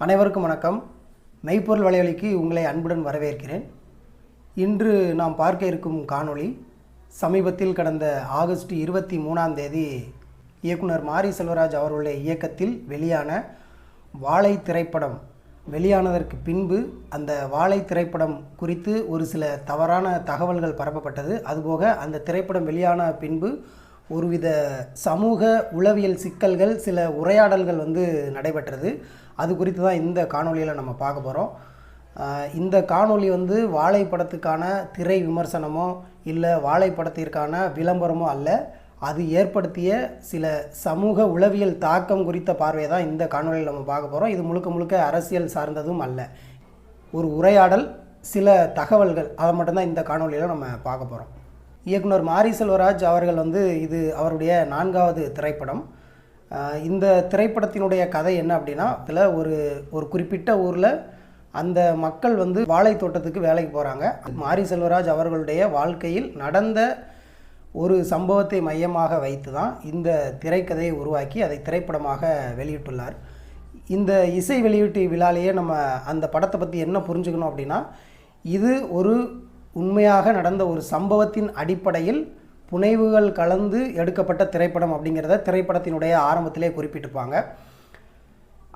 அனைவருக்கும் வணக்கம். மெய்ப்பொருள் வலையொலிக்கு உங்களை அன்புடன் வரவேற்கிறேன். இன்று நாம் பார்க்க இருக்கும் காணொளி சமீபத்தில் கடந்த ஆகஸ்ட் 23ஆம் தேதி இயக்குனர் மாரி செல்வராஜ் அவர்களுடைய இயக்கத்தில் வெளியான வாழை திரைப்படம் வெளியானதற்கு பின்பு அந்த வாழை திரைப்படம் குறித்து ஒரு சில தவறான தகவல்கள் பரப்பப்பட்டது. அதுபோக அந்த திரைப்படம் வெளியான பின்பு ஒருவித சமூக உளவியல் சிக்கல்கள், சில உரையாடல்கள் நடைபெற்றது. அது குறித்து தான் இந்த காணொளியில் நம்ம பார்க்க போகிறோம். இந்த காணொளி வாழை படத்துக்கான திரை விமர்சனமோ இல்லை வாழை படத்திற்கான விளம்பரமோ அல்ல. அது ஏற்படுத்திய சில சமூக உளவியல் தாக்கம் குறித்த பார்வையை தான் இந்த காணொளியில் நம்ம பார்க்க போகிறோம். இது முழுக்க முழுக்க அரசியல் சார்ந்ததும் அல்ல. ஒரு உரையாடல், சில தகவல்கள், அதை மட்டும்தான் இந்த காணொளியில் நம்ம பார்க்க போகிறோம். இயக்குனர் மாரி செல்வராஜ் அவர்கள் இது அவருடைய 4வது திரைப்படம். இந்த திரைப்படத்தினுடைய கதை என்ன அப்படின்னா, இதில் ஒரு குறிப்பிட்ட ஊரில் அந்த மக்கள் வாழை தோட்டத்துக்கு வேலைக்கு போகிறாங்க. மாரி செல்வராஜ் அவர்களுடைய வாழ்க்கையில் நடந்த ஒரு சம்பவத்தை மையமாக வைத்து தான் இந்த திரைக்கதையை உருவாக்கி அதை திரைப்படமாக வெளியிட்டுள்ளார். இந்த இசை வெளியீட்டு விழாலேயே நம்ம அந்த படத்தை பற்றி என்ன புரிஞ்சுக்கணும் அப்படின்னா, இது ஒரு உண்மையாக நடந்த ஒரு சம்பவத்தின் அடிப்படையில் புனைவுகள் கலந்து எடுக்கப்பட்ட திரைப்படம் அப்படிங்கிறத திரைப்படத்தினுடைய ஆரம்பத்திலே குறிப்பிட்டிருப்பாங்க.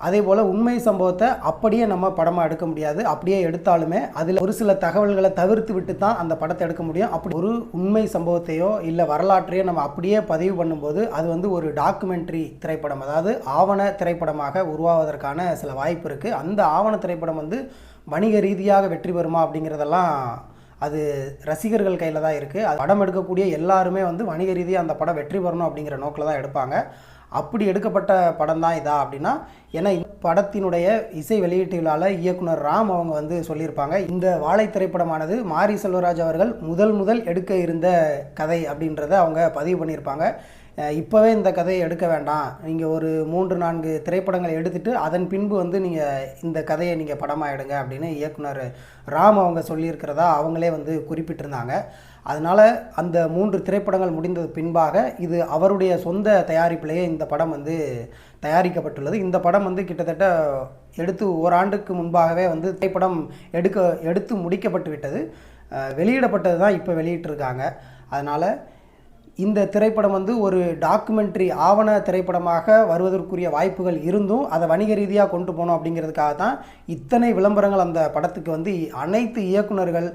அதே போல் உண்மை சம்பவத்தை அப்படியே நம்ம படமாக எடுக்க முடியாது. அப்படியே எடுத்தாலுமே அதில் ஒரு சில தகவல்களை தவிர்த்து விட்டு தான் அந்த படத்தை எடுக்க முடியும். அப்படி ஒரு உண்மை சம்பவத்தையோ இல்லை வரலாற்றையோ நம்ம அப்படியே பதிவு பண்ணும்போது அது ஒரு டாக்குமெண்ட்ரி திரைப்படம், அதாவது ஆவண திரைப்படமாக உருவாவதற்கான சில வாய்ப்பு இருக்குது. அந்த ஆவண திரைப்படம் வணிக ரீதியாக வெற்றி பெறுமா அப்படிங்கிறதெல்லாம் அது ரசிகர்கள் கையில் தான் இருக்குது. அது படம் எடுக்கக்கூடிய எல்லாருமே வணிக ரீதியாக அந்த படம் வெற்றி பெறணும் அப்படிங்கிற நோக்கில் தான் எடுப்பாங்க. அப்படி எடுக்கப்பட்ட படம் தான் இதா அப்படின்னா, ஏன்னா இந்த படத்தினுடைய இசை வெளியீட்டு விழாவில் இயக்குனர் ராம் அவங்க சொல்லியிருப்பாங்க, இந்த வாழை திரைப்படமானது மாரி செல்வராஜ் அவர்கள் முதல் எடுக்க இருந்த கதை அப்படின்றத அவங்க பதிவு பண்ணியிருப்பாங்க. இப்போவே இந்த கதையை எடுக்க வேண்டாம், நீங்கள் ஒரு 3-4 திரைப்படங்களை எடுத்துகிட்டு அதன் பின்பு நீங்கள் இந்த கதையை நீங்கள் படமாக எடுங்க அப்படின்னு இயக்குனர் ராம் அவங்க சொல்லியிருக்கிறதா அவங்களே குறிப்பிட்டிருந்தாங்க. அதனால் அந்த 3 திரைப்படங்கள் முடிந்தது பின்பாக இது அவருடைய சொந்த தயாரிப்பிலேயே இந்த படம் தயாரிக்கப்பட்டுள்ளது. இந்த படம் கிட்டத்தட்ட எடுத்து ஓராண்டுக்கு முன்பாகவே திரைப்படம் எடுத்து முடிக்கப்பட்டு விட்டது. வெளியிடப்பட்டது தான் இப்போ வெளியிட்டிருக்காங்க. அதனால் இந்த திரைப்படம் ஒரு டாக்குமெண்ட்ரி ஆவண திரைப்படமாக வருவதற்குரிய வாய்ப்புகள் இருந்தும் அதை வணிக ரீதியாக கொண்டு போகணும் அப்படிங்கிறதுக்காக தான் இத்தனை விளம்பரங்கள் அந்த படத்துக்கு அனைத்து இயக்குனர்கள்,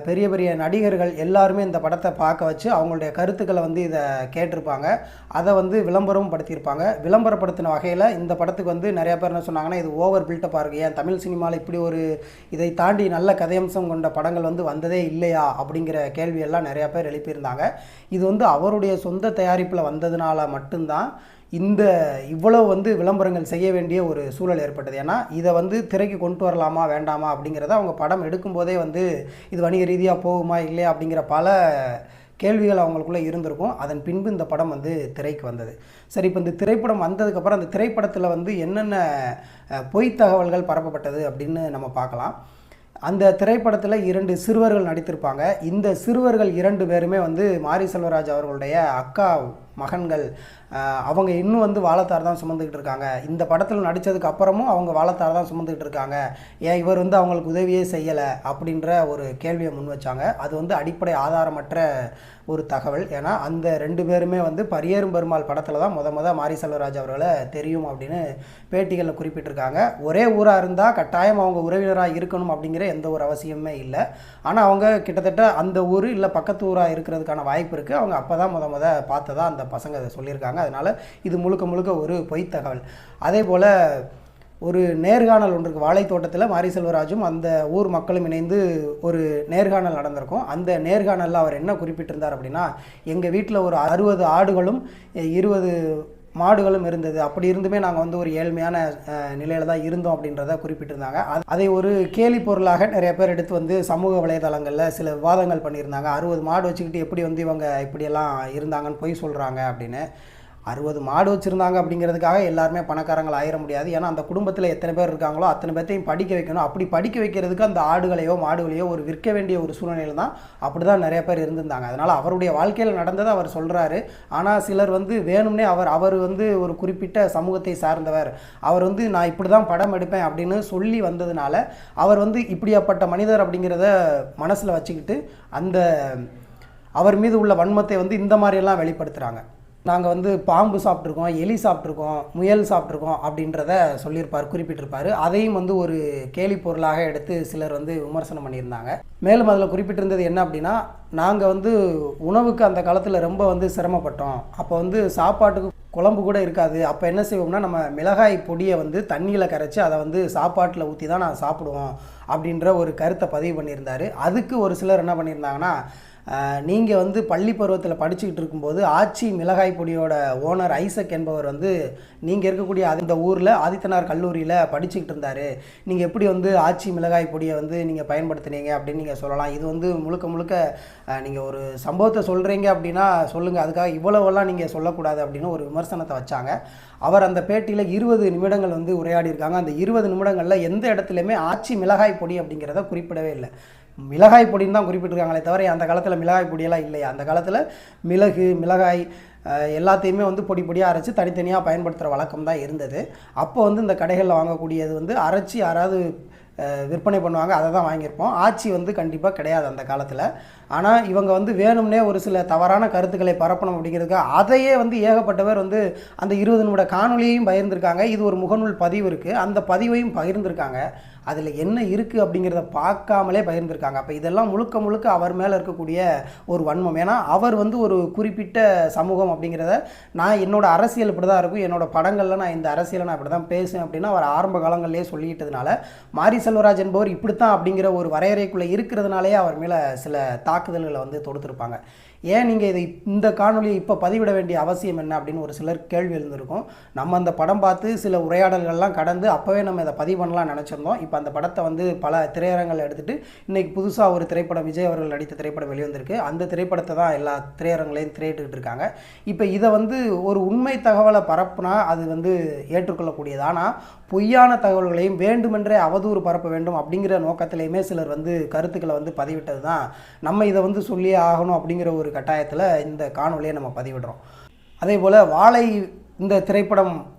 பெரிய பெரிய நடிகர்கள் எல்லாருமே இந்த படத்தை பார்க்க வச்சு அவங்களுடைய கருத்துக்களை இதை கேட்டிருப்பாங்க. அதை விளம்பரமும் படுத்தியிருப்பாங்க. விளம்பரப்படுத்தின வகையில் இந்த படத்துக்கு நிறைய பேர் என்ன சொன்னாங்கன்னா, இது ஓவர் பில்டப்பாக இருக்குது, ஏன் தமிழ் சினிமாவில் இப்படி ஒரு இதை தாண்டி நல்ல கதையம்சம் கொண்ட படங்கள் வந்ததே இல்லையா அப்படிங்கிற கேள்வியெல்லாம் நிறையா பேர் எழுப்பியிருந்தாங்க. இது அவருடைய சொந்த தயாரிப்பில் வந்ததுனால மட்டும்தான் இந்த இவ்வளவு விளம்பரங்கள் செய்ய வேண்டிய ஒரு சூழல் ஏற்பட்டது. ஏன்னா இதை திரைக்கு கொண்டு வரலாமா வேண்டாமா அப்படிங்கிறத அவங்க படம் எடுக்கும்போதே இது வணிக ரீதியாக போகுமா இல்லையா அப்படிங்கிற பல கேள்விகள் அவங்களுக்குள்ளே இருந்திருக்கும். அதன் பின்பு இந்த படம் திரைக்கு வந்தது. சரி, இப்போ இந்த திரைப்படம் வந்ததுக்கப்புறம் அந்த திரைப்படத்தில் என்னென்ன பொய் தகவல்கள் பரப்பப்பட்டது அப்படின்னு நம்ம பார்க்கலாம். அந்த திரைப்படத்தில் 2 சிறுவர்கள் நடித்திருப்பாங்க. இந்த சிறுவர்கள் 2 பேருமே மாரி செல்வராஜ் அவர்களுடைய அக்கா மகன்கள். அவங்க இன்னும் வாழைத்தார் தான் சுமந்துக்கிட்டு இருக்காங்க. இந்த படத்தில் நடித்ததுக்கு அப்புறமும் அவங்க வாழைத்தார் தான் சுமந்துக்கிட்டு இருக்காங்க. ஏன் இவர் அவங்களுக்கு உதவியே செய்யலை அப்படின்ற ஒரு கேள்வியை முன் வச்சாங்க. அது அடிப்படை ஆதாரமற்ற ஒரு தகவல். ஏன்னா அந்த 2 பேருமே பரியேறும் பெருமாள் படத்தில் தான் முத மாரி செல்வராஜ் அவர்களை தெரியும் அப்படின்னு பேட்டிகளில் குறிப்பிட்டிருக்காங்க. ஒரே ஊராக இருந்தால் கட்டாயம் அவங்க உறவினராக இருக்கணும் அப்படிங்கிற எந்த ஒரு அவசியமே இல்லை. ஆனால் அவங்க கிட்டத்தட்ட அந்த ஊர் இல்லை பக்கத்து ஊராக இருக்கிறதுக்கான வாய்ப்பு இருக்குது. அவங்க அப்போ தான் முத பார்த்ததா அந்த பசங்க அதை சொல்லியிருக்காங்க. அதனால் இது முழுக்க ஒரு பொய் தகவல். அதே போல் ஒரு நேர்காணல் ஒன்றுக்கு வாழை தோட்டத்தில் மாரி செல்வராஜும் அந்த ஊர் மக்களும் இணைந்து ஒரு நேர்காணல் நடந்திருக்கும். அந்த நேர்காணலில் அவர் என்ன குறிப்பிட்டிருந்தார் அப்படின்னா, எங்கள் வீட்டில் ஒரு 60 ஆடுகளும் 20 மாடுகளும் இருந்தது. அப்படி இருந்துமே நாங்கள் ஒரு ஏழ்மையான நிலையில் தான் இருந்தோம் அப்படின்றத குறிப்பிட்டிருந்தாங்க. அதை ஒரு கேலி பொருளாக நிறைய பேர் எடுத்து சமூக வலைதளங்களில் சில விவாதங்கள் பண்ணியிருந்தாங்க. 60 மாடு வச்சுக்கிட்டு எப்படி இவங்க இப்படியெல்லாம் இருந்தாங்கன்னு பொய் சொல்கிறாங்க அப்படின்னு. 60 மாடு வச்சுருந்தாங்க அப்படிங்கிறதுக்காக எல்லாருமே பணக்காரங்கள் ஆயிட முடியாது. ஏன்னா அந்த குடும்பத்தில் எத்தனை பேர் இருக்காங்களோ அத்தனை பேர்த்தையும் படிக்க வைக்கணும். அப்படி படிக்க வைக்கிறதுக்கு அந்த ஆடுகளையோ மாடுகளையோ ஒரு விற்க வேண்டிய ஒரு சூழ்நிலையில் தான் அப்படி தான் நிறைய பேர் இருந்திருந்தாங்க. அதனால் அவருடைய வாழ்க்கையில் நடந்ததை அவர் சொல்கிறாரு. ஆனால் சிலர் வேணும்னே அவர் ஒரு குறிப்பிட்ட சமூகத்தை சார்ந்தவர், அவர் நான் இப்படி தான் படம் எடுப்பேன் அப்படின்னு சொல்லி வந்ததுனால அவர் இப்படியாப்பட்ட மனிதர் அப்படிங்கிறத மனசில் வச்சுக்கிட்டு அந்த அவர் மீது உள்ள வன்மத்தை இந்த மாதிரியெல்லாம் வெளிப்படுத்துகிறாங்க. நாங்கள் பாம்பு சாப்பிட்ருக்கோம், எலி சாப்பிட்ருக்கோம், முயல் சாப்பிட்ருக்கோம் அப்படின்றத சொல்லியிருப்பார், குறிப்பிட்டிருப்பார். அதையும் ஒரு கேலி பொருளாக எடுத்து சிலர் விமர்சனம் பண்ணியிருந்தாங்க. மேலும் அதில் குறிப்பிட்டிருந்தது என்ன அப்படின்னா, நாங்கள் உணவுக்கு அந்த காலத்தில் ரொம்ப சிரமப்பட்டோம். அப்போ சாப்பாட்டுக்கு குழம்பு கூட இருக்காது. அப்போ என்ன செய்வோம்னா, நம்ம மிளகாய் பொடியை தண்ணியில் கரைச்சி அதை சாப்பாட்டில் ஊற்றி தான் நான் சாப்பிடுவோம் அப்படின்ற ஒரு கருத்தை பதிவு பண்ணியிருந்தார். அதுக்கு ஒரு சிலர் என்ன பண்ணியிருந்தாங்கன்னா, நீங்கள் பள்ளி பருவத்தில் படிச்சுக்கிட்டு இருக்கும்போது ஆச்சி மிளகாய் பொடியோட ஓனர் ஐசக் என்பவர் நீங்கள் இருக்கக்கூடிய அந்த ஊரில் ஆதித்தனார் கல்லூரியில் படிச்சுக்கிட்டு இருந்தார். நீங்கள் எப்படி ஆச்சி மிளகாய் பொடியை நீங்கள் பயன்படுத்தினீங்க அப்படின்னு நீங்கள் சொல்லலாம். இது முழுக்க முழுக்க நீங்கள் ஒரு சம்பவத்தை சொல்கிறீங்க அப்படின்னா சொல்லுங்கள், அதுக்காக இவ்வளவெல்லாம் நீங்கள் சொல்லக்கூடாது அப்படின்னு ஒரு விமர்சனத்தை வச்சாங்க. அவர் அந்த பேட்டியில் 20 நிமிடங்கள் உரையாடி இருக்காங்க. அந்த 20 நிமிடங்களில் எந்த இடத்துலையுமே ஆச்சி மிளகாய் பொடி அப்படிங்கிறத குறிப்பிடவே இல்லை. மிளகாய் பொடின்னு தான் குறிப்பிட்டிருக்காங்களே தவிர அந்த காலத்தில் மிளகாய் பொடியெல்லாம் இல்லையா. அந்த காலத்தில் மிளகாய் எல்லாத்தையுமே பொடி பொடியாக அரைச்சி தனித்தனியாக பயன்படுத்துகிற வழக்கம் தான் இருந்தது. அப்போ இந்த கடைகளில் வாங்கக்கூடியது அரைச்சி யாராவது விற்பனை பண்ணுவாங்க, அதை தான் வாங்கியிருப்போம். ஆச்சி கண்டிப்பாக கிடையாது அந்த காலத்தில். ஆனால் இவங்க வேணும்னே ஒரு சில தவறான கருத்துக்களை பரப்பணும் அப்படிங்கிறதுக்காக அதையே ஏகப்பட்ட பேர் அந்த 20 நிமிட காணொலியையும் பகிர்ந்திருக்காங்க. இது ஒரு முகநூல் பதிவு இருக்குது, அந்த பதிவையும் பகிர்ந்திருக்காங்க. அதில் என்ன இருக்குது அப்படிங்கிறத பார்க்காமலே பகிர்ந்திருக்காங்க. அப்போ இதெல்லாம் முழுக்க முழுக்க அவர் மேலே இருக்கக்கூடிய ஒரு வன்மம். ஏன்னா அவர் ஒரு குறிப்பிட்ட சமூகம் அப்படிங்கிறத, நான் என்னோடய அரசியல் இப்படி தான் இருக்கும், என்னோடய படங்களில் நான் இந்த அரசியலை நான் இப்படி தான் பேசுவேன் அப்படின்னு அவர் ஆரம்ப காலங்களிலே சொல்லிக்கிட்டதுனால, மாரி செல்வராஜ் என்பவர் இப்படித்தான் அப்படிங்கிற ஒரு வரையறைக்குள்ளே இருக்கிறதுனாலே அவர் மேலே சில தாக்குதல்களை தொடுத்திருப்பாங்க. ஏன் நீங்கள் இந்த காணொலியை இப்போ பதிவிட வேண்டிய அவசியம் என்ன அப்படின்னு ஒரு சிலர் கேள்வி எழுந்திருக்கும். நம்ம அந்த படம் பார்த்து சில உரையாடல்கள்லாம் கடந்து அப்போவே நம்ம இதை பதிவு பண்ணலாம் நினச்சிருந்தோம். இப்போ அந்த படத்தை பல திரையரங்கள் எடுத்துகிட்டு இன்றைக்கி புதுசாக ஒரு திரைப்படம், விஜய் அவர்கள் நடித்த திரைப்படம் வெளிவந்திருக்கு. அந்த திரைப்படத்தை தான் எல்லா திரையரங்களையும் திரையிட்டுக்கிட்டு இருக்காங்க. இப்போ இதை ஒரு உண்மை தகவலை பரப்புனா அது ஏற்றுக்கொள்ளக்கூடியது. ஆனால் பொய்யான தகவல்களையும் வேண்டுமென்றே அவதூறு பரப்ப வேண்டும் அப்படிங்கிற நோக்கத்திலையுமே சிலர் கருத்துக்களை பதிவிட்டது தான் நம்ம இதை சொல்லியே ஆகணும் அப்படிங்கிற ஒரு கட்டாயத்தில் இந்த காணொலியை நம்ம பதிவிடுறோம். அதே போல் வாழை இந்த திரைப்படம்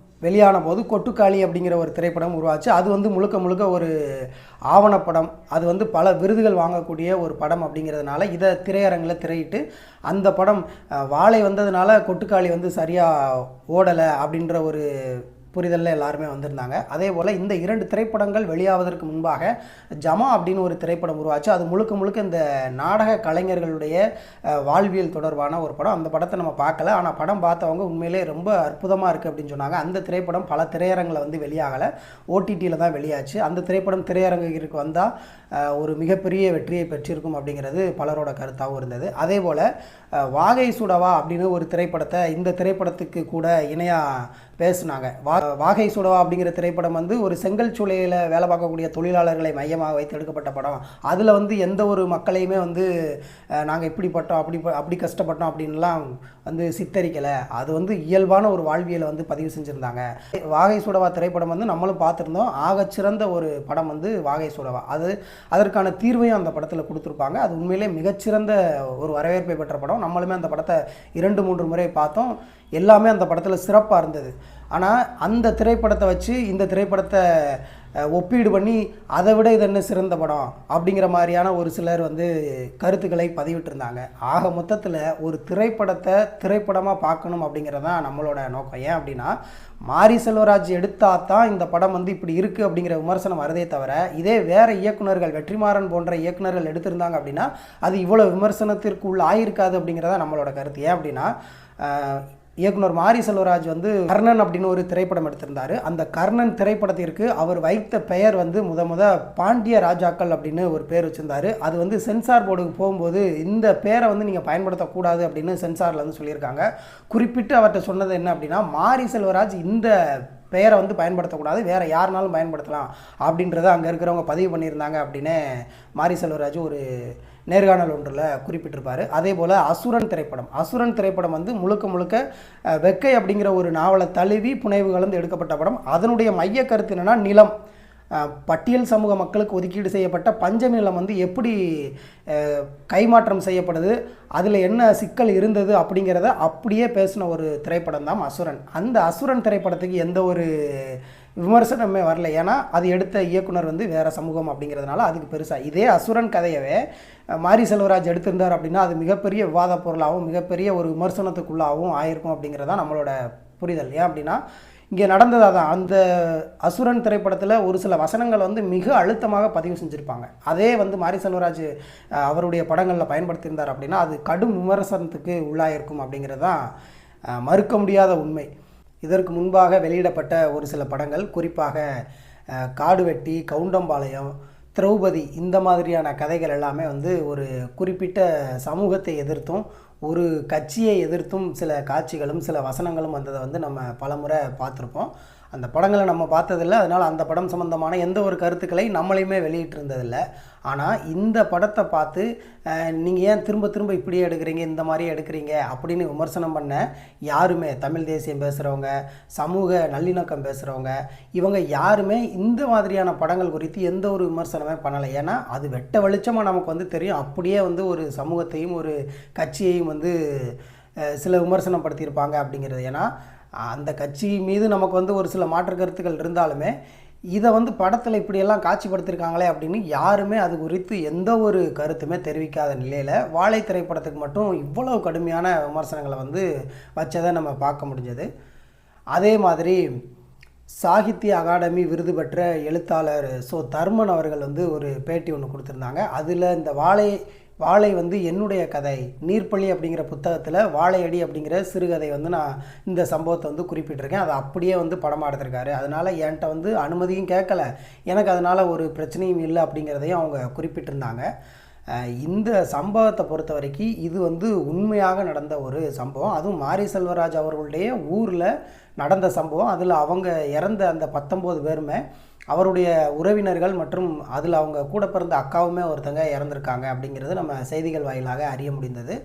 வெளியான போது கொட்டுக்காளி அப்படிங்கிற ஒரு திரைப்படம் உருவாச்சு. அது முழுக்க முழுக்க ஒரு ஆவணப்படம். அது பல விருதுகள் வாங்கக்கூடிய ஒரு படம் அப்படிங்கிறதுனால இதை திரையரங்கில் திரையிட்டு அந்த படம் வாழை வந்ததுனால கொட்டுக்காளி சரியாக ஓடலை அப்படின்ற ஒரு புரிதலில் எல்லாருமே வந்திருந்தாங்க. அதே போல் இந்த 2 திரைப்படங்கள் வெளியாவதற்கு முன்பாக ஜமா அப்படின்னு ஒரு திரைப்படம் உருவாச்சு. அது முழுக்க முழுக்க இந்த நாடக கலைஞர்களுடைய வாழ்வியல் தொடர்பான ஒரு படம். அந்த படத்தை நம்ம பார்க்கல, ஆனால் படம் பார்த்தவங்க உண்மையிலே ரொம்ப அற்புதமாக இருக்குது அப்படின்னு சொன்னாங்க. அந்த திரைப்படம் பல திரையரங்கில் வெளியாகலை, ஓடிடியில் தான் வெளியாச்சு. அந்த திரைப்படம் திரையரங்கிற்கு வந்தால் ஒரு மிகப்பெரிய வெற்றியை பெற்றிருக்கும் அப்படிங்கிறது பலரோட கருத்தாகவும் இருந்தது. அதே போல் வாகை சுடவா அப்படின்னு ஒரு திரைப்படத்தை இந்த திரைப்படத்துக்கு கூட இணையாக பேசுனாங்க. வாகை சுடவா அப்படிங்கிற திரைப்படம் ஒரு செங்கல் சூளையில் வேலை பார்க்கக்கூடிய தொழிலாளர்களை மையமாக வைத்து எடுக்கப்பட்ட படம். அதில் எந்த ஒரு மக்களையுமே நாங்கள் இப்படி பட்டோம் அப்படி கஷ்டப்பட்டோம் அப்படின்லாம் சித்தரிக்கலை. அது இயல்பான ஒரு வாழ்வியலை பதிவு செஞ்சுருந்தாங்க. வாகை சுடவா திரைப்படம் நம்மளும் பார்த்துருந்தோம். ஆகச்சிறந்த ஒரு படம் வாகை சுடவா. அதற்கான தீர்வையும் அந்த படத்தில் கொடுத்துருப்பாங்க. அது உண்மையிலே மிகச்சிறந்த ஒரு வரவேற்பை பெற்ற படம். நம்மளுமே அந்த படத்தை 2-3 முறை பார்த்தோம். எல்லாமே அந்த படத்தில் சிறப்பாக இருந்தது. ஆனால் அந்த திரைப்படத்தை வச்சு இந்த திரைப்படத்தை ஒப்பீடு பண்ணி அதை விட இது என்ன சிறந்த படம் அப்படிங்கிற மாதிரியான ஒரு சிலர் கருத்துக்களை பதிவிட்டிருந்தாங்க. ஆக மொத்தத்தில் ஒரு திரைப்படத்தை திரைப்படமாக பார்க்கணும் அப்படிங்கிறது தான் நம்மளோட நோக்கம். ஏன் அப்படின்னா, மாரி செல்வராஜ் எடுத்தால் தான் இந்த படம் இப்படி இருக்குது அப்படிங்கிற விமர்சனம் வரதே தவிர, இதே வேறு இயக்குநர்கள், வெற்றிமாறன் போன்ற இயக்குநர்கள் எடுத்திருந்தாங்க அப்படின்னா அது இவ்வளோ விமர்சனத்திற்குள் ஆயிருக்காது அப்படிங்கிறதா நம்மளோட கருத்து. ஏன் அப்படின்னா, இயக்குனர் மாரி செல்வராஜ் கர்ணன் அப்படின்னு ஒரு திரைப்படம் எடுத்திருந்தார். அந்த கர்ணன் திரைப்படத்திற்கு அவர் வைத்த பெயர் முத பாண்டிய ராஜாக்கள் அப்படின்னு ஒரு பேர் வச்சுருந்தார். அது சென்சார் போர்டுக்கு போகும்போது இந்த பேரை நீங்கள் பயன்படுத்தக்கூடாது அப்படின்னு சென்சாரில் சொல்லியிருக்காங்க. குறிப்பிட்டு அவர்கிட்ட சொன்னது என்ன அப்படின்னா, மாரி செல்வராஜ் இந்த பெயரை வந்து பயன்படுத்தக்கூடாது, வேறு யாருனாலும் பயன்படுத்தலாம் அப்படின்றத அங்கே இருக்கிறவங்க பதிவு பண்ணியிருந்தாங்க அப்படின்னு மாரி செல்வராஜ் ஒரு நேர்காணல் ஒன்றில் குறிப்பிட்டிருப்பார். அதே போல் அசுரன் திரைப்படம் வந்து முழுக்க முழுக்க வெக்கை அப்படிங்கிற ஒரு நாவலை தழுவி புனைவு கலந்து எடுக்கப்பட்ட படம். அதனுடைய மைய கருத்து என்னென்னா, நிலம், பட்டியல் சமூக மக்களுக்கு ஒதுக்கீடு செய்யப்பட்ட பஞ்சமி நிலம் வந்து எப்படி கைமாற்றம் செய்யப்படுது, அதில் என்ன சிக்கல் இருந்தது அப்படிங்கிறத அப்படியே பேசின ஒரு திரைப்படம் தான் அசுரன். அந்த அசுரன் திரைப்படத்துக்கு எந்த ஒரு விமர்சனமே வரல. ஏன்னா அது எடுத்த இயக்குனர் வந்து வேறு சமூகம் அப்படிங்கிறதுனால அதுக்கு பெருசாக. இதே அசுரன் கதையவே மாரி செல்வராஜ் எடுத்திருந்தார் அப்படின்னா அது மிகப்பெரிய விவாத பொருளாகவும் மிகப்பெரிய ஒரு விமர்சனத்துக்குள்ளாகவும் ஆயிருக்கும் அப்படிங்கிறதான் நம்மளோட புரிதல். ஏன் அப்படின்னா இங்கே நடந்தது அதான். அந்த அசுரன் திரைப்படத்தில் ஒரு சில வசனங்கள் வந்து மிக அழுத்தமாக பதிவு செஞ்சுருப்பாங்க. அதே வந்து மாரி செல்வராஜ் அவருடைய படங்களில் பயன்படுத்தியிருந்தார் அப்படின்னா அது கடும் விமர்சனத்துக்கு உள்ளாயிருக்கும் அப்படிங்கிறது தான் மறுக்க முடியாத உண்மை. இதற்கு முன்பாக வெளியிடப்பட்ட ஒரு சில படங்கள், குறிப்பாக காடுவெட்டி, கவுண்டம்பாளையம், திரௌபதி, இந்த மாதிரியான கதைகள் எல்லாமே வந்து ஒரு குறிப்பிட்ட சமூகத்தை எதிர்த்தும் ஒரு கட்சியை எதிர்த்தும் சில காட்சிகளும் சில வசனங்களும் வந்ததை வந்து நம்ம பலமுறை பார்த்துருப்போம். அந்த படங்களை நம்ம பார்த்ததில்லை, அதனால் அந்த படம் சம்மந்தமான எந்த ஒரு கருத்துக்களை நம்மளையுமே வெளியிட்டிருந்ததில்லை. ஆனால் இந்த படத்தை பார்த்து நீங்கள் ஏன் திரும்ப திரும்ப இப்படியே எடுக்கிறீங்க, இந்த மாதிரியே எடுக்கிறீங்க அப்படின்னு விமர்சனம் பண்ண யாருமே, தமிழ் தேசியம் பேசுகிறவங்க, சமூக நல்லிணக்கம் பேசுகிறவங்க, இவங்க யாருமே இந்த மாதிரியான படங்கள் குறித்து எந்த ஒரு விமர்சனமே பண்ணலை. ஏன்னா அது வெட்ட வெளிச்சமாக நமக்கு வந்து தெரியும். அப்படியே வந்து ஒரு சமூகத்தையும் ஒரு கட்சியையும் வந்து சில விமர்சனம் படுத்தியிருப்பாங்க அப்படிங்கிறது. ஏன்னா அந்த கட்சி மீது நமக்கு வந்து ஒரு சில மாற்று கருத்துக்கள் இருந்தாலுமே இதை வந்து படத்தில் இப்படியெல்லாம் காட்சிப்படுத்தியிருக்காங்களே அப்படின்னு யாருமே அது குறித்து எந்த ஒரு கருத்துமே தெரிவிக்காத நிலையில் வாழை திரைப்படத்துக்கு மட்டும் இவ்வளவு கடுமையான விமர்சனங்களை வந்து வச்சதை நம்ம பார்க்க முடிஞ்சது. அதே மாதிரி சாகித்ய அகாடமி விருது பெற்ற எழுத்தாளர் தர்மன் அவர்கள் வந்து ஒரு பேட்டி ஒன்று கொடுத்துருந்தாங்க. அதில் இந்த வாழை வந்து என்னுடைய கதை, நீர்ப்பள்ளி அப்படிங்கிற புத்தகத்தில் வாழையடி அப்படிங்கிற சிறுகதை வந்து நான் இந்த சம்பவத்தை வந்து குறிப்பிட்டிருக்கேன். அதை அப்படியே வந்து படமாக எடுத்திருக்காரு. அதனால் என்கிட்ட வந்து அனுமதியும் கேட்கலை, எனக்கு அதனால் ஒரு பிரச்சனையும் இல்லை அப்படிங்கிறதையும் அவங்க குறிப்பிட்டிருந்தாங்க. இந்த சம்பவத்தை பொறுத்த வரைக்கும் இது வந்து உண்மையாக நடந்த ஒரு சம்பவம். அதுவும் மாரி செல்வராஜ் அவர்களுடைய ஊரில் நடந்த சம்பவம். அதில் அவங்க இறந்த அந்த 19 பேருமே அவருடைய உறவினர்கள் மற்றும் அதில் அவங்க கூட பிறந்த அக்காவுமே ஒருத்தங்க இறந்துருக்காங்க அப்படிங்கிறது நம்ம செய்திகள் வாயிலாக அறிய முடிந்தது.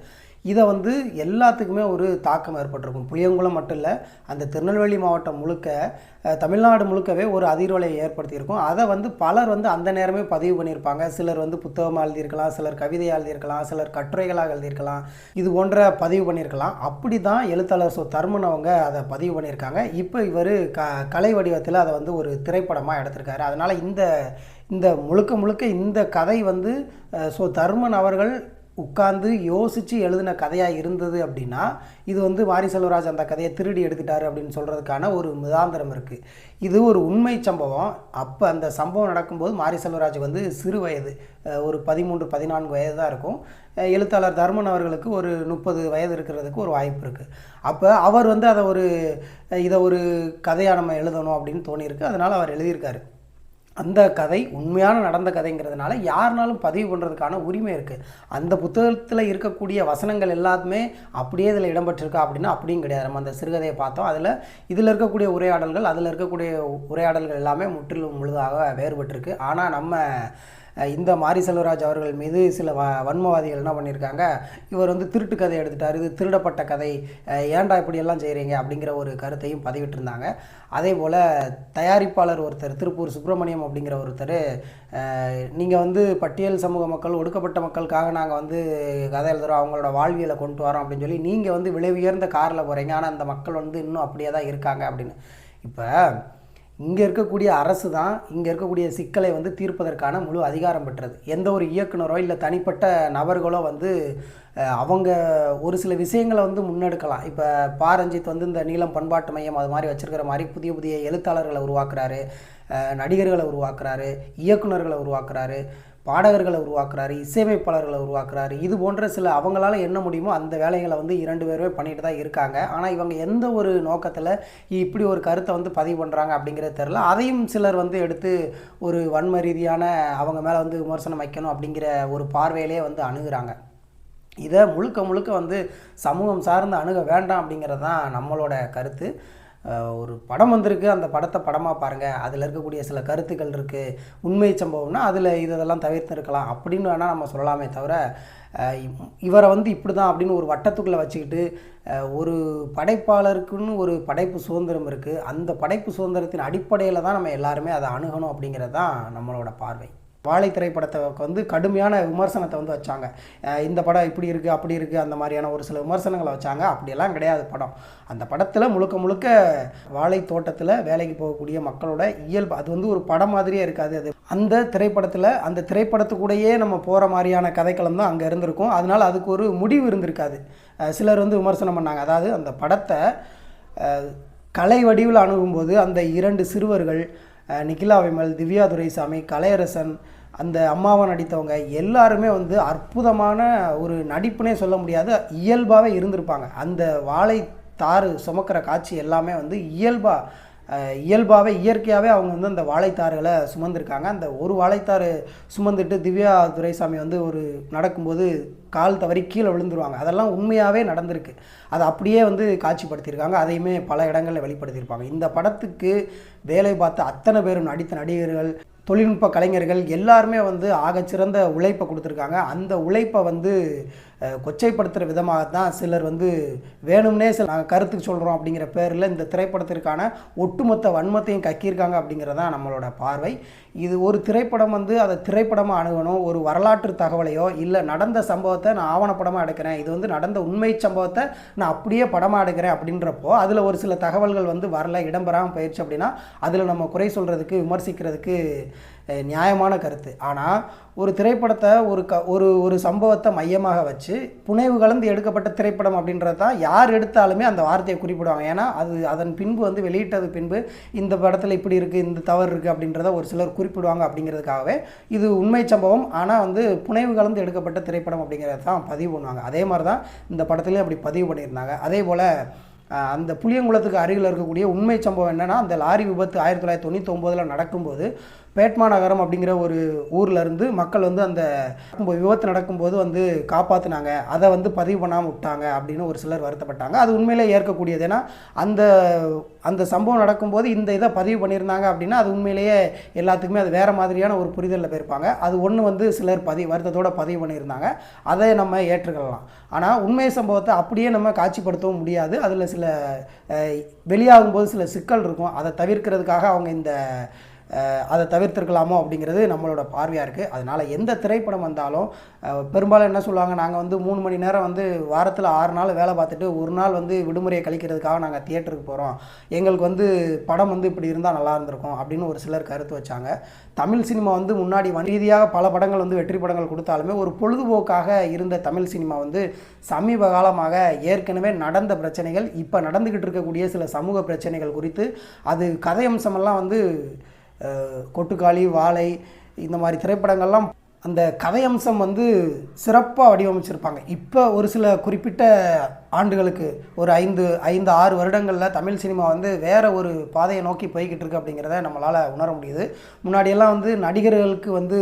இதை வந்து எல்லாத்துக்குமே ஒரு தாக்கம் ஏற்பட்டிருக்கும். புளியங்குளம் மட்டும் இல்லை, அந்த திருநெல்வேலி மாவட்டம் முழுக்க, தமிழ்நாடு முழுக்கவே ஒரு அதிர்வலையை ஏற்படுத்தியிருக்கும். அதை வந்து பலர் வந்து அந்த நேரமே பதிவு பண்ணியிருப்பாங்க. சிலர் வந்து புத்தகமாக எழுதியிருக்கலாம், சிலர் கவிதையாக எழுதியிருக்கலாம், சிலர் கட்டுரைகளாக எழுதியிருக்கலாம், இது போன்ற பதிவு பண்ணியிருக்கலாம். அப்படி தான் எழுத்தாளர் தர்மன் அவங்க அதை பதிவு பண்ணியிருக்காங்க. இப்போ இவர் கலை வடிவத்தில் அதை வந்து ஒரு திரைப்படமாக எடுத்திருக்காரு. அதனால் இந்த முழுக்க இந்த கதை வந்து தர்மன் அவர்கள் உட்கார்ந்து யோசித்து எழுதின கதையாக இருந்தது அப்படின்னா இது வந்து மாரி செல்வராஜ் அந்த கதையை திருடி எடுத்துட்டார் அப்படின்னு சொல்கிறதுக்கான ஒரு முதாந்திரம் இருக்குது. இது ஒரு உண்மை சம்பவம். அப்போ அந்த சம்பவம் நடக்கும்போது மாரி செல்வராஜ் வந்து சிறு வயது, ஒரு 13-14 வயது தான் இருக்கும். எழுத்தாளர் தர்மன் அவர்களுக்கு ஒரு 30 வயது இருக்கிறதுக்கு ஒரு வாய்ப்பு இருக்குது. அப்போ அவர் வந்து இதை ஒரு கதையாக நம்ம எழுதணும் அப்படின்னு தோணியிருக்கு. அதனால் அவர் எழுதியிருக்காரு. அந்த கதை உண்மையான நடந்த கதைங்கிறதுனால யாருனாலும் பதிவு பண்ணுறதுக்கான உரிமை இருக்குது. அந்த புத்தகத்தில் இருக்கக்கூடிய வசனங்கள் எல்லாத்துமே அப்படியே இதில் இடம்பெற்றிருக்கா அப்படின்னா அப்படியும் கிடையாது. நம்ம அந்த சிறுகதையை பார்த்தோம், இதில் இருக்கக்கூடிய உரையாடல்கள், அதில் இருக்கக்கூடிய உரையாடல்கள் எல்லாமே முற்றிலும் முழுதாக வேறுபட்டிருக்கு. ஆனால் நம்ம இந்த மாரி செல்வராஜ் அவர்கள் மீது சில வன்மவாதிகள் என்ன பண்ணியிருக்காங்க, இவர் வந்து திருட்டு கதை எடுத்துட்டார், இது திருடப்பட்ட கதை, ஏன்டா இப்படியெல்லாம் செய்கிறீங்க அப்படிங்கிற ஒரு கருத்தையும் பதிவிட்டிருந்தாங்க. அதே போல் தயாரிப்பாளர் ஒருத்தர், திருப்பூர் சுப்பிரமணியம் அப்படிங்கிற ஒருத்தர், நீங்கள் வந்து பட்டியல் சமூக மக்கள், ஒடுக்கப்பட்ட மக்களுக்காக நாங்கள் வந்து கதை எழுதுகிறோம், அவங்களோட வாழ்வியலை கொண்டு வரோம் அப்படின்னு சொல்லி நீங்கள் வந்து விலை உயர்ந்த காரில் போகிறீங்க, ஆனால் அந்த மக்கள் வந்து இன்னும் அப்படியே தான் இருக்காங்க அப்படின்னு. இப்போ இங்கே இருக்கக்கூடிய அரசு தான் இங்கே இருக்கக்கூடிய சிக்கலை வந்து தீர்ப்பதற்கான முழு அதிகாரம் பெற்றது. எந்த ஒரு இயக்குனரோ இல்லை தனிப்பட்ட நபர்களோ வந்து அவங்க ஒரு சில விஷயங்களை வந்து முன்னெடுக்கலாம். இப்போ ரஞ்சித் வந்து இந்த நீலம் பண்பாட்டு மையம் அது மாதிரி வச்சுருக்கிற மாதிரி புதிய புதிய எழுத்தாளர்களை உருவாக்குறாரு, நடிகர்களை உருவாக்குறாரு, இயக்குநர்களை உருவாக்குறாரு, பாடகர்களை உருவாக்குறாரு, இசையமைப்பாளர்களை உருவாக்குறாரு. இது போன்ற சில அவங்களால என்ன முடியுமோ அந்த வேலைகளை வந்து 2 பேருமே பண்ணிட்டு தான் இருக்காங்க. ஆனால் இவங்க எந்த ஒரு நோக்கத்தில் இப்படி ஒரு கருத்தை வந்து பதிவு பண்ணுறாங்க அப்படிங்கிறது தெரில. அதையும் சிலர் வந்து எடுத்து ஒரு வன்ம ரீதியான அவங்க மேலே வந்து விமர்சனம் வைக்கணும் அப்படிங்கிற ஒரு பார்வையிலே வந்து அணுகுறாங்க. இதை முழுக்க வந்து சமூகம் சார்ந்து அணுக வேண்டாம் அப்படிங்கிறது தான் நம்மளோட கருத்து. ஒரு படம் வந்திருக்கு, அந்த படத்தை படமாக பாருங்கள், அதில் இருக்கக்கூடிய சில கருத்துக்கள் இருக்குது, உண்மை சம்பவம்னா அதில் இதெல்லாம் தவிர்த்து இருக்கலாம் அப்படின்னு வேணால் நம்ம சொல்லலாமே தவிர, இவரை வந்து இப்படி தான் அப்படின்னு ஒரு வட்டத்துக்குள்ளே வச்சுக்கிட்டு ஒரு படைப்பாளருக்குன்னு ஒரு படைப்பு சுதந்திரம் இருக்குது, அந்த படைப்பு சுதந்திரத்தின் அடிப்படையில் தான் நம்ம எல்லாருமே அதை அணுகணும் அப்படிங்கிறது தான் நம்மளோட பார்வை. வாழை திரைப்படத்தை வந்து கடுமையான விமர்சனத்தை வந்து வச்சாங்க. இந்த படம் இப்படி இருக்குது அப்படி இருக்குது அந்த மாதிரியான ஒரு சில விமர்சனங்களை வச்சாங்க. அப்படியெல்லாம் கிடையாது படம். அந்த படத்தில் முழுக்க முழுக்க வாழை தோட்டத்தில் வேலைக்கு போகக்கூடிய மக்களோட இயல்பு, அது வந்து ஒரு படம் மாதிரியே இருக்காது. அது அந்த திரைப்படத்தில் அந்த திரைப்படத்துக்கூடையே நம்ம போகிற மாதிரியான கதைக்களம் தான் அங்கே இருந்திருக்கும். அதனால் அதுக்கு ஒரு முடிவு இருந்திருக்காது. சிலர் வந்து விமர்சனம் பண்ணாங்க. அதாவது அந்த படத்தை கலை வடிவில் அணுகும்போது அந்த 2 சிறுவர்கள் நிகிலா விமல், திவ்யா துரைசாமி, கலையரசன், அந்த அம்மாவை நடித்தவங்க எல்லாருமே வந்து அற்புதமான ஒரு நடிப்புனே சொல்ல முடியாது, இயல்பாகவே இருந்திருப்பாங்க. அந்த வாழை தாறு சுமக்கிற காட்சி எல்லாமே வந்து இயல்பாகவே இயற்கையாகவே அவங்க வந்து அந்த வாழைத்தாறுகளை சுமந்திருக்காங்க. அந்த ஒரு வாழைத்தாறு சுமந்துட்டு திவ்யா துரைசாமி வந்து ஒரு நடக்கும்போது கால் தவறி கீழே விழுந்துருவாங்க. அதெல்லாம் உண்மையாகவே நடந்திருக்கு. அதை அப்படியே வந்து காட்சிப்படுத்தியிருக்காங்க. அதையுமே பல இடங்களில் வெளிப்படுத்தியிருப்பாங்க. இந்த படத்துக்கு வேலை பார்த்த அத்தனை பேரும், நடித்த நடிகர்கள், தொழில்நுட்ப கலைஞர்கள் எல்லாருமே வந்து ஆகச்சிறந்த உழைப்பை கொடுத்துருக்காங்க. அந்த உழைப்பை வந்து கொச்சைப்படுத்துகிற விதமாக தான் சிலர் வந்து வேணும்னே நாங்கள் கருத்துக்கு சொல்கிறோம் அப்படிங்கிற பேரில் இந்த திரைப்படத்திற்கான ஒட்டுமொத்த வன்மத்தையும் கக்கியிருக்காங்க அப்படிங்கிறதான் நம்மளோட பார்வை. இது ஒரு திரைப்படம் வந்து அதை திரைப்படமாக அணுகணும். ஒரு வரலாற்று தகவலையோ இல்லை நடந்த சம்பவத்தை நான் ஆவணப்படமாக எடுக்கிறேன், இது வந்து நடந்த உண்மை சம்பவத்தை நான் அப்படியே படமாக எடுக்கிறேன் அப்படின்றப்போ அதில் ஒரு சில தகவல்கள் வந்து வரல, இடம்பெறாமல் போயிடுச்சு அப்படின்னா அதில் நம்ம குறை சொல்கிறதுக்கு, விமர்சிக்கிறதுக்கு நியாயமான கருத்து. ஆனால் ஒரு திரைப்படத்தை ஒரு சம்பவத்தை மையமாக வச்சு புனைவு கலந்து எடுக்கப்பட்ட திரைப்படம் அப்படின்றது தான் யார் எடுத்தாலுமே அந்த வார்த்தையை குறிப்பிடுவாங்க. ஏன்னா அதன் பின்பு வந்து வெளியிட்டது பின்பு இந்த படத்தில் இப்படி இருக்குது, இந்த தவறு இருக்குது அப்படின்றத ஒரு சிலர் குறிப்பிடுவாங்க. அப்படிங்கிறதுக்காகவே இது உண்மை சம்பவம் ஆனால் வந்து புனைவு கலந்து எடுக்கப்பட்ட திரைப்படம் அப்படிங்கிறத தான் பதிவு பண்ணுவாங்க. அதே மாதிரி தான் இந்த படத்துலேயும் அப்படி பதிவு பண்ணியிருந்தாங்க. அதே போல் அந்த புளியங்குளத்துக்கு அருகில் இருக்கக்கூடிய உண்மை சம்பவம் என்னென்னா, அந்த லாரி விபத்து 1999 நடக்கும்போது பேட்மா நகரம் அப்படிங்கிற ஒரு ஊரில் இருந்து மக்கள் வந்து அந்த விபத்து நடக்கும்போது வந்து காப்பாற்றினாங்க, அதை வந்து பதிவு பண்ணாமல் விட்டாங்க அப்படின்னு ஒரு சிலர் வருத்தப்பட்டாங்க. அது உண்மையிலே ஏற்கக்கூடியது. ஏன்னா அந்த சம்பவம் நடக்கும்போது இந்த இதை பதிவு பண்ணியிருந்தாங்க அப்படின்னா அது உண்மையிலேயே எல்லாத்துக்குமே அது வேறு மாதிரியான ஒரு புரிதலில் போயிருப்பாங்க. அது ஒன்று வந்து சிலர் வருத்தத்தோடு பதிவு பண்ணியிருந்தாங்க, அதை நம்ம ஏற்றுக்கொள்ளலாம். ஆனால் உண்மை சம்பவத்தை அப்படியே நம்ம காட்சிப்படுத்தவும் முடியாது. அதில் சில வெளியாகும்போது சில சிக்கல் இருக்கும். அதை தவிர்க்கிறதுக்காக அவங்க அதை தவிர்த்திருக்கலாமோ அப்படிங்கிறது நம்மளோட பார்வையாக இருக்குது. அதனால் எந்த திரைப்படம் வந்தாலும் பெரும்பாலும் என்ன சொல்லுவாங்க, நாங்கள் வந்து 3 மணி நேரம் வந்து வாரத்தில் 6 நாள் வேலை பார்த்துட்டு ஒரு நாள் வந்து விடுமுறையை கழிக்கிறதுக்காக நாங்கள் தியேட்டருக்கு போகிறோம், எங்களுக்கு வந்து படம் வந்து இப்படி இருந்தால் நல்லா இருந்திருக்கும் அப்படின்னு ஒரு சிலர் கருத்து வச்சாங்க. தமிழ் சினிமா வந்து முன்னாடி ரீதியாக பல படங்கள் வந்து வெற்றி படங்கள் கொடுத்தாலுமே ஒரு பொழுதுபோக்காக இருந்த தமிழ் சினிமா வந்து சமீப காலமாக ஏற்கனவே நடந்த பிரச்சனைகள், இப்போ நடந்துக்கிட்டு இருக்கக்கூடிய சில சமூக பிரச்சனைகள் குறித்து அது கதையம்சமெல்லாம் வந்து கொட்டுக்காளி, வாழை இந்த மாதிரி திரைப்படங்கள்லாம் அந்த கதையம்சம் வந்து சிறப்பாக வடிவமைச்சிருப்பாங்க. இப்போ ஒரு சில குறிப்பிட்ட ஆண்டுகளுக்கு ஒரு 5-6 வருடங்களில் தமிழ் சினிமா வந்து வேறு ஒரு பாதையை நோக்கி போய்கிட்டு இருக்கு அப்படிங்கிறத நம்மளால் உணர முடியுது. முன்னாடியெல்லாம் வந்து நடிகர்களுக்கு வந்து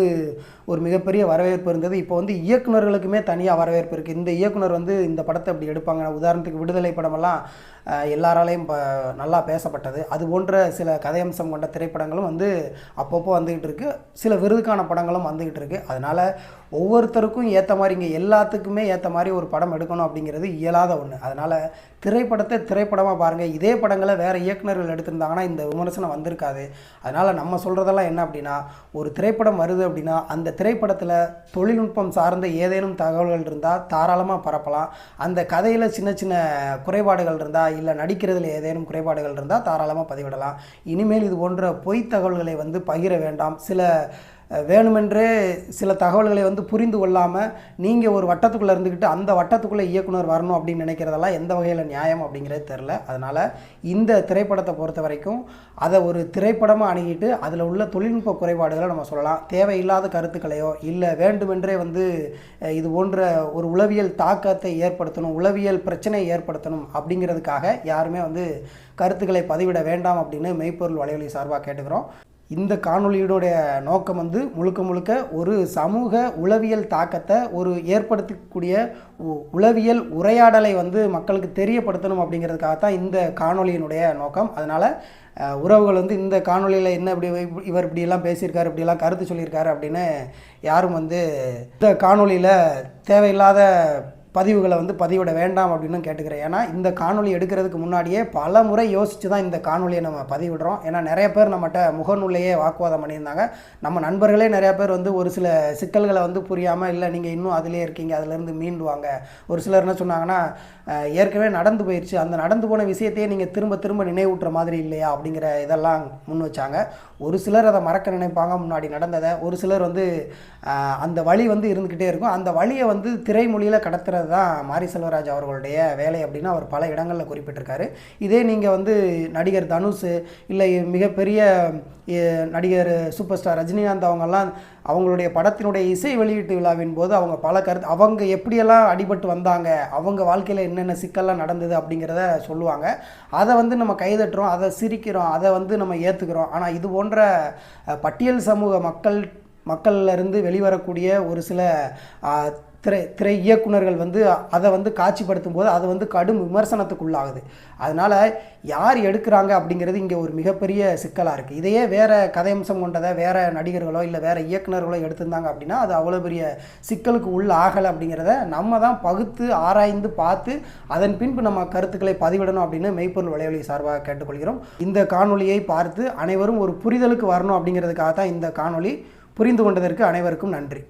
ஒரு மிகப்பெரிய வரவேற்பு இருந்தது. இப்போ வந்து இயக்குநர்களுக்குமே தனியாக வரவேற்பு இருக்குது. இந்த இயக்குனர் வந்து இந்த படத்தை அப்படி எடுப்பாங்க. உதாரணத்துக்கு விடுதலை படமெல்லாம் எல்லாராலையும் நல்லா பேசப்பட்டது. அது போன்ற சில கதையம்சம் கொண்ட திரைப்படங்களும் வந்து அப்பப்போ வந்துக்கிட்டு இருக்குது. சில விருதுக்கான படங்களும் வந்துக்கிட்டு இருக்குது. அதனால் ஒவ்வொருத்தருக்கும் ஏற்ற மாதிரி, இங்கே எல்லாத்துக்குமே ஏற்ற மாதிரி ஒரு படம் எடுக்கணும் அப்படிங்கிறது இயலாத ஒன்று. அதனால் திரைப்படத்தை திரைப்படமாக பாருங்கள். இதே படங்களை வேறு இயக்குநர்கள் எடுத்திருந்தாங்கன்னா இந்த விமர்சனம் வந்திருக்காது. அதனால் நம்ம சொல்கிறதெல்லாம் என்ன அப்படின்னா, ஒரு திரைப்படம் வருது அப்படின்னா அந்த திரைப்படத்தில் தொழில்நுட்பம் சார்ந்த ஏதேனும் தகவல்கள் இருந்தால் தாராளமாக பரப்பலாம். அந்த கதையில் சின்ன சின்ன குறைபாடுகள் இருந்தால் இல்லை நடிக்கிறதுல ஏதேனும் குறைபாடுகள் இருந்தால் தாராளமாக பதிவிடலாம். இனிமேல் இது போன்ற பொய் தகவல்களை வந்து பகிர வேண்டாம். வேணுமென்றே சில தகவல்களை வந்து புரிந்து கொள்ளாமல் நீங்கள் ஒரு வட்டத்துக்குள்ளே இருந்துக்கிட்டு அந்த வட்டத்துக்குள்ளே இயக்குனர் வரணும் அப்படின்னு நினைக்கிறதெல்லாம் எந்த வகையில் நியாயம் அப்படிங்கிறது தெரில. அதனால் இந்த திரைப்படத்தை பொறுத்த வரைக்கும் அதை ஒரு திரைப்படமாக அணுகிட்டு அதில் உள்ள தொழில்நுட்ப குறைபாடுகளை நம்ம சொல்லலாம். தேவையில்லாத கருத்துக்களையோ இல்லை வேண்டுமென்றே வந்து இது போன்ற ஒரு உளவியல் தாக்கத்தை ஏற்படுத்தணும், உளவியல் பிரச்சனையை ஏற்படுத்தணும் அப்படிங்கிறதுக்காக யாருமே வந்து கருத்துக்களை பதிவிட வேண்டாம் அப்படின்னு மெய்ப்பொருள் வலைவலி சார்பாக கேட்டுக்கிறோம். இந்த காணொளியினுடைய நோக்கம் வந்து முழுக்க முழுக்க ஒரு சமூக உளவியல் தாக்கத்தை ஒரு ஏற்படுத்தக்கூடிய உளவியல் உரையாடலை வந்து மக்களுக்கு தெரியப்படுத்தணும் அப்படிங்கிறதுக்காக தான் இந்த காணொளியினுடைய நோக்கம். அதனால் உறவுகள் வந்து இந்த காணொளியில் என்ன இவர் இப்படியெல்லாம் பேசியிருக்காரு, இப்படியெல்லாம் கருத்து சொல்லியிருக்காரு அப்படின்னு யாரும் வந்து இந்த காணொளியில் தேவையில்லாத பதிவுகளை வந்து பதிவிட வேண்டாம் அப்படின்னு கேட்டுக்கிறேன். ஏன்னா இந்த காணொளி எடுக்கிறதுக்கு முன்னாடியே பல முறை யோசித்து தான் இந்த காணொலியை நம்ம பதிவிடுறோம். ஏன்னா நிறைய பேர் நம்மகிட்ட முகநூல்லையே வாக்குவாதம் பண்ணியிருந்தாங்க. நம்ம நண்பர்களே நிறையா பேர் வந்து ஒரு சில சிக்கல்களை வந்து புரியாமல், இல்லை நீங்கள் இன்னும் அதிலே இருக்கீங்க, அதிலேருந்து மீண்டு வாங்க. ஒரு சிலர் என்ன சொன்னாங்கன்னா, ஏற்கனவே நடந்து போயிடுச்சு, அந்த நடந்து போன விஷயத்தையே நீங்கள் திரும்ப திரும்ப நினைவூட்டுற மாதிரி இல்லையா அப்படிங்கிற இதெல்லாம் முன் வச்சாங்க. ஒரு சிலர் அதை மறக்க நினைப்பாங்க முன்னாடி நடந்ததை. ஒரு சிலர் வந்து அந்த வழி வந்து இருந்துக்கிட்டே இருக்கும். அந்த வழியை வந்து திரைமொழியில் கடத்துறது தான் மாரி செல்வராஜ் அவர்களுடைய வேலை அப்படின்னு அவர் பல இடங்களில் குறிப்பிட்டிருக்காரு. இதே நீங்கள் வந்து நடிகர் தனுஷ், இல்லை மிகப்பெரிய நடிகர் சூப்பர் ஸ்டார் ரஜினிகாந்த் அவங்கெல்லாம் அவங்களுடைய படத்தினுடைய இசை வெளியீட்டு விழாவின் போது அவங்க பல அவங்க எப்படியெல்லாம் அடிபட்டு வந்தாங்க, அவங்க வாழ்க்கையில் என்னென்ன சிக்கல்லாம் நடந்தது அப்படிங்கிறத சொல்லுவாங்க. அதை வந்து நம்ம கைதட்டுறோம், அதை சிரிக்கிறோம், அதை வந்து நம்ம ஏற்றுக்கிறோம். ஆனால் இது போன்ற பட்டியல் சமூக மக்கள்லேருந்து வெளிவரக்கூடிய ஒரு சில திரை இயக்குனர்கள் வந்து அதை வந்து காட்சிப்படுத்தும் போது அது வந்து கடும் விமர்சனத்துக்குள்ளாகுது. அதனால் யார் எடுக்கிறாங்க அப்படிங்கிறது இங்கே ஒரு மிகப்பெரிய சிக்கலாக இருக்குது. இதையே வேறு கதையம்சம் கொண்டதை வேறு நடிகர்களோ இல்லை வேறு இயக்குனர்களோ எடுத்திருந்தாங்க அப்படின்னா அது அவ்வளோ பெரிய சிக்கலுக்கு உள்ள ஆகலை. அப்படிங்கிறத நம்ம தான் பகுத்து ஆராய்ந்து பார்த்து அதன் பின்பு நம்ம கருத்துக்களை பதிவிடணும் அப்படின்னு மெய்ப்பொருள் வலையொலி சார்பாக கேட்டுக்கொள்கிறோம். இந்த காணொலியை பார்த்து அனைவரும் ஒரு புரிதலுக்கு வரணும் அப்படிங்கிறதுக்காக தான் இந்த காணொலி. புரிந்து கொண்டதற்கு அனைவருக்கும் நன்றி.